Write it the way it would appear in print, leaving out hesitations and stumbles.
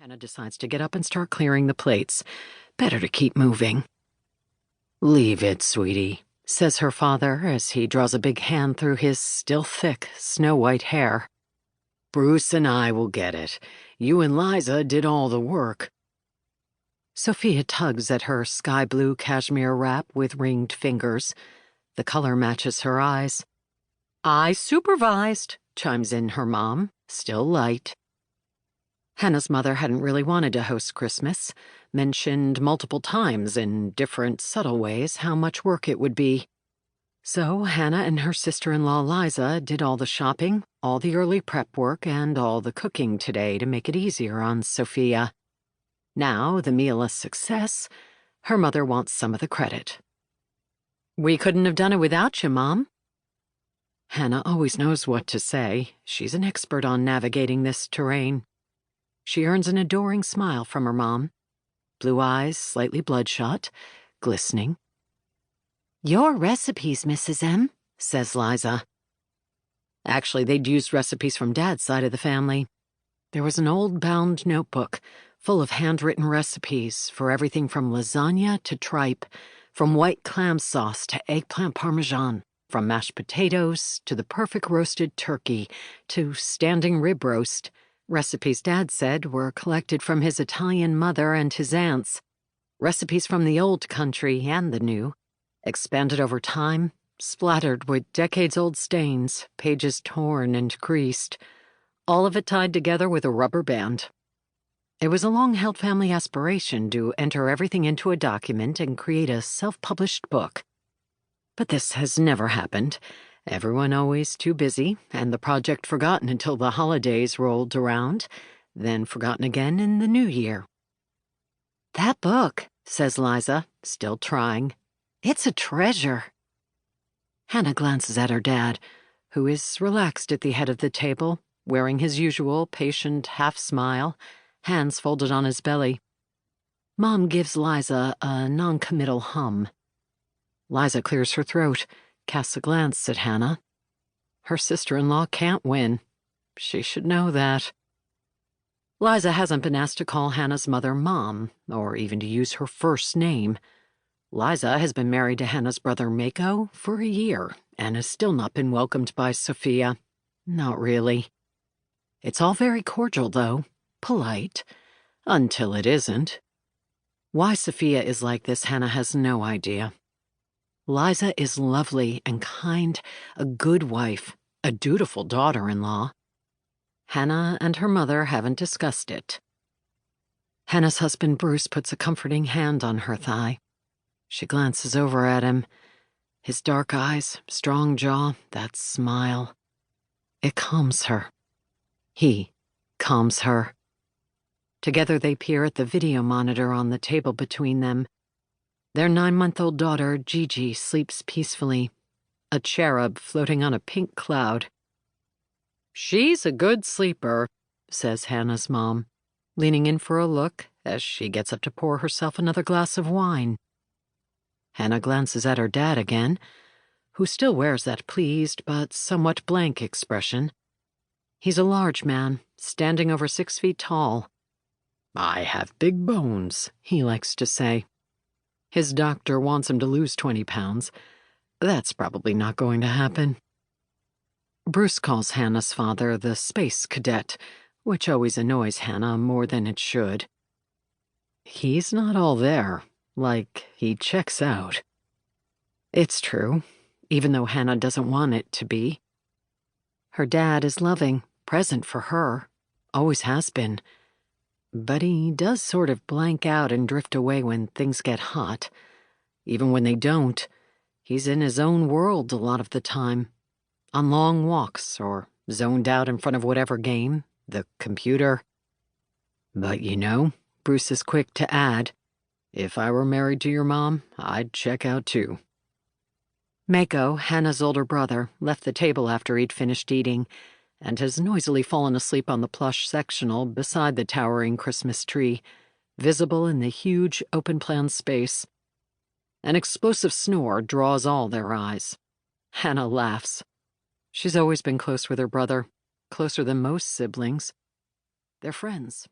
Hannah decides to get up and start clearing the plates. Better to keep moving. "Leave it, sweetie," says her father as he draws a big hand through his still thick, snow-white hair. "Bruce and I will get it. You and Liza did all the work." Sophia tugs at her sky-blue cashmere wrap with ringed fingers. The color matches her eyes. "I supervised," chimes in her mom, still light. Hannah's mother hadn't really wanted to host Christmas, mentioned multiple times in different subtle ways how much work it would be. So Hannah and her sister-in-law Liza did all the shopping, all the early prep work, and all the cooking today to make it easier on Sophia. Now, the meal a success, her mother wants some of the credit. "We couldn't have done it without you, Mom." Hannah always knows what to say. She's an expert on navigating this terrain. She earns an adoring smile from her mom. Blue eyes, slightly bloodshot, glistening. "Your recipes, Mrs. M," says Liza. Actually, they'd used recipes from Dad's side of the family. There was an old bound notebook full of handwritten recipes for everything from lasagna to tripe, from white clam sauce to eggplant parmesan, from mashed potatoes to the perfect roasted turkey to standing rib roast. Recipes Dad said were collected from his Italian mother and his aunts. Recipes from the old country and the new, expanded over time, splattered with decades-old stains, pages torn and creased, all of it tied together with a rubber band. It was a long-held family aspiration to enter everything into a document and create a self-published book. But this has never happened. Everyone always too busy, and the project forgotten until the holidays rolled around, then forgotten again in the new year. "That book," says Liza, still trying. "It's a treasure." Hannah glances at her dad, who is relaxed at the head of the table, wearing his usual patient half-smile, hands folded on his belly. Mom gives Liza a non-committal hum. Liza clears her throat, casts a glance at Hannah. Her sister-in-law can't win. She should know that. Liza hasn't been asked to call Hannah's mother Mom, or even to use her first name. Liza has been married to Hannah's brother Mako for a year, and has still not been welcomed by Sophia. Not really. It's all very cordial, though, polite, until it isn't. Why Sophia is like this, Hannah has no idea. Liza is lovely and kind, a good wife, a dutiful daughter-in-law. Hannah and her mother haven't discussed it. Hannah's husband Bruce puts a comforting hand on her thigh. She glances over at him. His dark eyes, strong jaw, that smile. It calms her. He calms her. Together they peer at the video monitor on the table between them. Their 9-month-old daughter, Gigi, sleeps peacefully, a cherub floating on a pink cloud. "She's a good sleeper," says Hannah's mom, leaning in for a look as she gets up to pour herself another glass of wine. Hannah glances at her dad again, who still wears that pleased but somewhat blank expression. He's a large man, standing over 6 feet tall. "I have big bones," he likes to say. His doctor wants him to lose 20 pounds. That's probably not going to happen. Bruce calls Hannah's father the space cadet, which always annoys Hannah more than it should. He's not all there, like he checks out. It's true, even though Hannah doesn't want it to be. Her dad is loving, present for her, always has been. But he does sort of blank out and drift away when things get hot. Even when they don't, he's in his own world a lot of the time, on long walks or zoned out in front of whatever game, the computer. But you know, Bruce is quick to add, "If I were married to your mom, I'd check out too." Mako, Hannah's older brother, left the table after he'd finished eating, and has noisily fallen asleep on the plush sectional beside the towering Christmas tree, visible in the huge open-plan space. An explosive snore draws all their eyes. Hannah laughs. She's always been close with her brother, closer than most siblings. They're friends.